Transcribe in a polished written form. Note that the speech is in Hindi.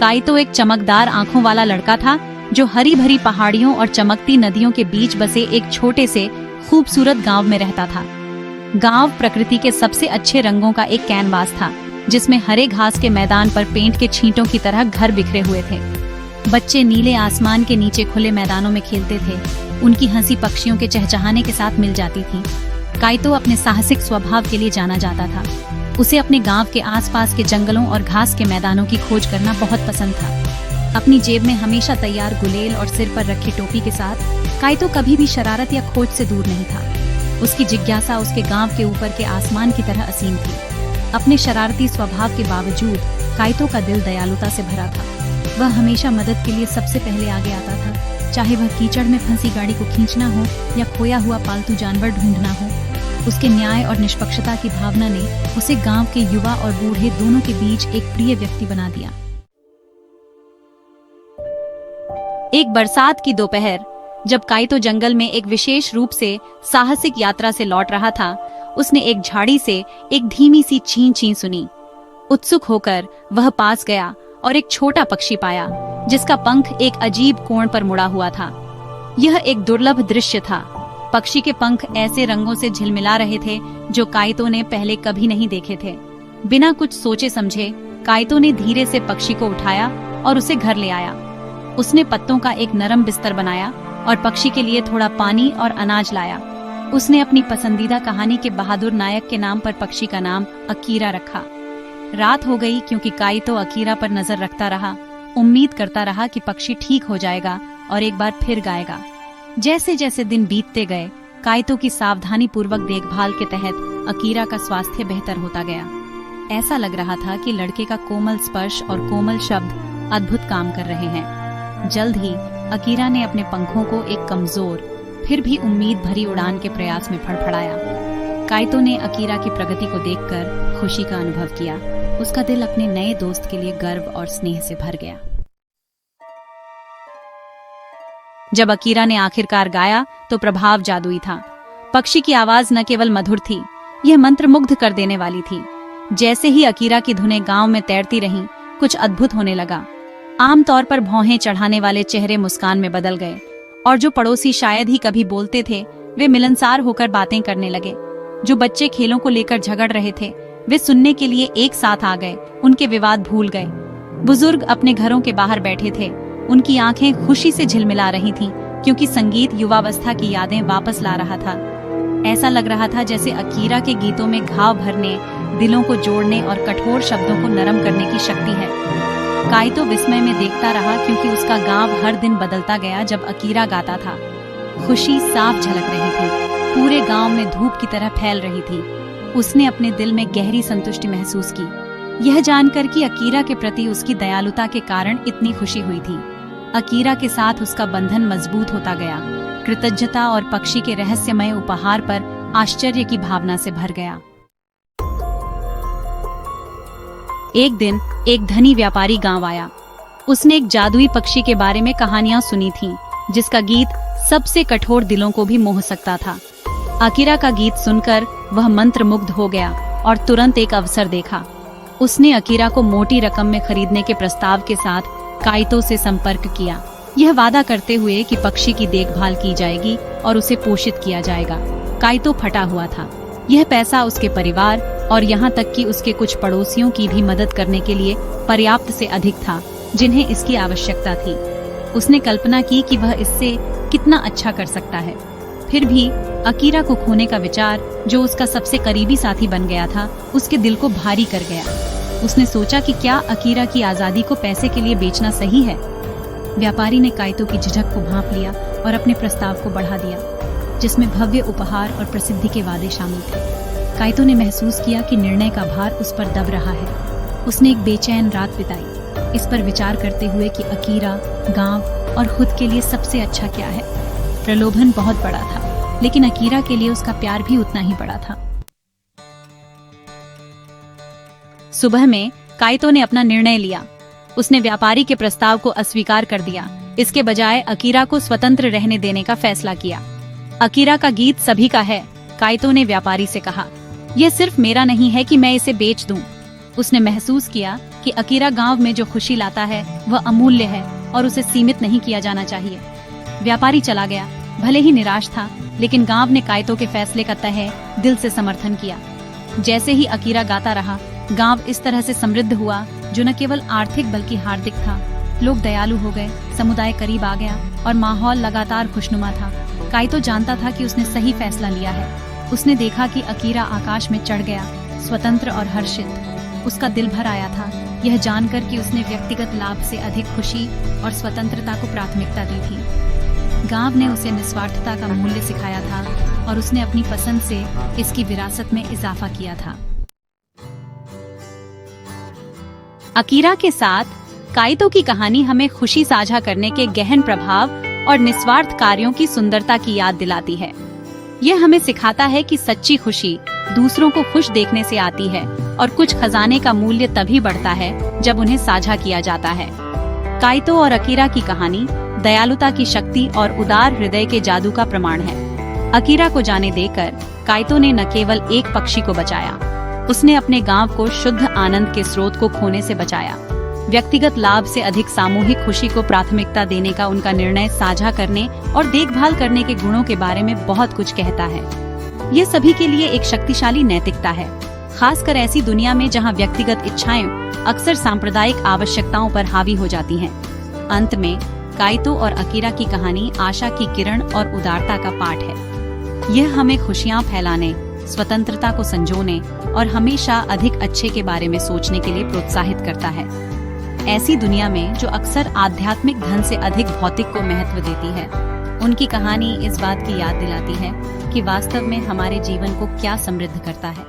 काइतो एक चमकदार आंखों वाला लड़का था जो हरी भरी पहाड़ियों और चमकती नदियों के बीच बसे एक छोटे से खूबसूरत गांव में रहता था। गांव प्रकृति के सबसे अच्छे रंगों का एक कैनवास था जिसमें हरे घास के मैदान पर पेंट के छींटों की तरह घर बिखरे हुए थे। बच्चे नीले आसमान के नीचे खुले मैदानों में खेलते थे। उनकी हंसी पक्षियों के चहचहाने के साथ मिल जाती थी। काइतो अपने साहसिक स्वभाव के लिए जाना जाता था। उसे अपने गांव के आसपास के जंगलों और घास के मैदानों की खोज करना बहुत पसंद था। अपनी जेब में हमेशा तैयार गुलेल और सिर पर रखी टोपी के साथ काइतो कभी भी शरारत या खोज से दूर नहीं था। उसकी जिज्ञासा उसके गांव के ऊपर के आसमान की तरह असीम थी। अपने शरारती स्वभाव के बावजूद काइतो का दिल दयालुता से भरा था। वह हमेशा मदद के लिए सबसे पहले आगे आता था, चाहे वह कीचड़ में फंसी गाड़ी को खींचना हो या खोया हुआ पालतू जानवर ढूंढना हो। उसके न्याय और निष्पक्षता की भावना ने उसे गांव के युवा और बूढ़े दोनों के बीच एक प्रिय व्यक्ति बना दिया। एक बरसात की दोपहर, जब काइतो जंगल में एक विशेष रूप से साहसिक यात्रा से लौट रहा था, उसने एक झाड़ी से एक धीमी सी चीं चीं सुनी। उत्सुक होकर वह पास गया और एक छोटा पक्षी पाया जिसका पंख एक अजीब कोण पर मुड़ा हुआ था। यह एक दुर्लभ दृश्य था। पक्षी के पंख ऐसे रंगों से झिलमिला रहे थे जो काइतो ने पहले कभी नहीं देखे थे। बिना कुछ सोचे समझे काइतो ने धीरे से पक्षी को उठाया और उसे घर ले आया। उसने पत्तों का एक नरम बिस्तर बनाया और पक्षी के लिए थोड़ा पानी और अनाज लाया। उसने अपनी पसंदीदा कहानी के बहादुर नायक के नाम पर पक्षी का नाम अकीरा रखा। रात हो गई क्योंकि काइतो अकीरा पर नजर रखता रहा, उम्मीद करता रहा कि पक्षी ठीक हो जाएगा और एक बार फिर गाएगा। जैसे जैसे दिन बीतते गए, काइतो की सावधानी पूर्वक देखभाल के तहत अकीरा का स्वास्थ्य बेहतर होता गया। ऐसा लग रहा था कि लड़के का कोमल स्पर्श और कोमल शब्द अद्भुत काम कर रहे हैं। जल्द ही अकीरा ने अपने पंखों को एक कमजोर फिर भी उम्मीद भरी उड़ान के प्रयास में फड़फड़ाया। काइतो ने अकीरा की प्रगति को देखकर खुशी का अनुभव किया। उसका दिल अपने नए दोस्त के लिए गर्व और स्नेह से भर गया। जब अकीरा ने आखिरकार गाया तो प्रभाव जादुई था। पक्षी की आवाज न केवल मधुर थी, यह मंत्रमुग्ध कर देने वाली थी। जैसे ही अकीरा की धुनें गांव में तैरती रहीं, कुछ अद्भुत होने लगा। आमतौर पर भौहें चढ़ाने वाले चेहरे मुस्कान में बदल गए और जो पड़ोसी शायद ही कभी बोलते थे, वे मिलनसार होकर बातें करने लगे। जो बच्चे खेलों को लेकर झगड़ रहे थे, वे सुनने के लिए एक साथ आ गए, उनके विवाद भूल गए। बुजुर्ग अपने घरों के बाहर बैठे थे, उनकी आंखें खुशी से झिलमिला रही थीं, क्योंकि संगीत युवावस्था की यादें वापस ला रहा था। ऐसा लग रहा था जैसे अकीरा के गीतों में घाव भरने, दिलों को जोड़ने और कठोर शब्दों को नरम करने की शक्ति है। काइतो विस्मय में देखता रहा क्योंकि उसका गांव हर दिन बदलता गया। जब अकीरा गाता था, खुशी साफ झलक रही थी, पूरे गांव में धूप की तरह फैल रही थी। उसने अपने दिल में गहरी संतुष्टि महसूस की, यह जानकर कि अकीरा के प्रति उसकी दयालुता के कारण इतनी खुशी हुई थी। अकीरा के साथ उसका बंधन मजबूत होता गया। कृतज्ञता और पक्षी के रहस्यमय उपहार पर आश्चर्य की भावना से भर गया। एक दिन एक धनी व्यापारी गांव आया। उसने एक जादुई पक्षी के बारे में कहानियां सुनी थीं, जिसका गीत सबसे कठोर दिलों को भी मोह सकता था। अकीरा का गीत सुनकर वह मंत्रमुग्ध हो गया और तुरंत एक अवसर देखा। उसने अकीरा को मोटी रकम में खरीदने के प्रस्ताव के साथ काइतो से संपर्क किया, यह वादा करते हुए कि पक्षी की देखभाल की जाएगी और उसे पोषित किया जाएगा। काइतो फटा हुआ था। यह पैसा उसके परिवार और यहाँ तक कि उसके कुछ पड़ोसियों की भी मदद करने के लिए पर्याप्त से अधिक था, जिन्हें इसकी आवश्यकता थी। उसने कल्पना की कि वह इससे कितना अच्छा कर सकता है। फिर भी अकीरा को खोने का विचार, जो उसका सबसे करीबी साथी बन गया था, उसके दिल को भारी कर गया। उसने सोचा कि क्या अकीरा की आजादी को पैसे के लिए बेचना सही है। व्यापारी ने काइतो की झिझक को भांप लिया और अपने प्रस्ताव को बढ़ा दिया, जिसमें भव्य उपहार और प्रसिद्धि के वादे शामिल थे। काइतो ने महसूस किया कि निर्णय का भार उस पर दब रहा है। उसने एक बेचैन रात बिताई, इस पर विचार करते हुए कि अकीरा, गांव और खुद के लिए सबसे अच्छा क्या है। प्रलोभन बहुत बड़ा था, लेकिन अकीरा के लिए उसका प्यार भी उतना ही बड़ा था। सुबह में काइतो ने अपना निर्णय लिया। उसने व्यापारी के प्रस्ताव को अस्वीकार कर दिया। इसके बजाय अकीरा को स्वतंत्र रहने देने का फैसला किया। अकीरा का गीत सभी का है, काइतो ने व्यापारी से कहा। यह सिर्फ मेरा नहीं है कि मैं इसे बेच दूं। उसने महसूस किया कि अकीरा गांव में जो खुशी लाता है वह अमूल्य है और उसे सीमित नहीं किया जाना चाहिए। व्यापारी चला गया, भले ही निराश था, लेकिन गांव ने काइतो के फैसले का तहे दिल से समर्थन किया। जैसे ही अकीरा गाता रहा, गांव इस तरह से समृद्ध हुआ जो न केवल आर्थिक बल्कि हार्दिक था। लोग दयालु हो गए, समुदाय करीब आ गया और माहौल लगातार खुशनुमा था। काइतो जानता था कि उसने सही फैसला लिया है। उसने देखा कि अकीरा आकाश में चढ़ गया, स्वतंत्र और हर्षित। उसका दिल भर आया था, यह जानकर कि उसने व्यक्तिगत लाभ से अधिक खुशी और स्वतंत्रता को प्राथमिकता दी थी। गांव ने उसे निस्वार्थता का मूल्य सिखाया था और उसने अपनी पसंद से इसकी विरासत में इजाफा किया था। अकीरा के साथ काइतो की कहानी हमें खुशी साझा करने के गहन प्रभाव और निस्वार्थ कार्यों की सुंदरता की याद दिलाती है। यह हमें सिखाता है कि सच्ची खुशी दूसरों को खुश देखने से आती है और कुछ खजाने का मूल्य तभी बढ़ता है जब उन्हें साझा किया जाता है। काइतो और अकीरा की कहानी दयालुता की शक्ति और उदार हृदय के जादू का प्रमाण है। अकीरा को जाने देकर काइतो ने न केवल एक पक्षी को बचाया, उसने अपने गांव को शुद्ध आनंद के स्रोत को खोने से बचाया। व्यक्तिगत लाभ से अधिक सामूहिक खुशी को प्राथमिकता देने का उनका निर्णय साझा करने और देखभाल करने के गुणों के बारे में बहुत कुछ कहता है। ये सभी के लिए एक शक्तिशाली नैतिकता है, खासकर ऐसी दुनिया में जहां व्यक्तिगत इच्छाएं अक्सर सांप्रदायिक आवश्यकताओं पर हावी हो जाती हैं। अंत में काइतो और अकीरा की कहानी आशा की किरण और उदारता का पाठ है। यह हमें खुशियां फैलाने, स्वतंत्रता को संजोने और हमेशा अधिक अच्छे के बारे में सोचने के लिए प्रोत्साहित करता है। ऐसी दुनिया में जो अक्सर आध्यात्मिक धन से अधिक भौतिक को महत्व देती है, उनकी कहानी इस बात की याद दिलाती है कि वास्तव में हमारे जीवन को क्या समृद्ध करता है।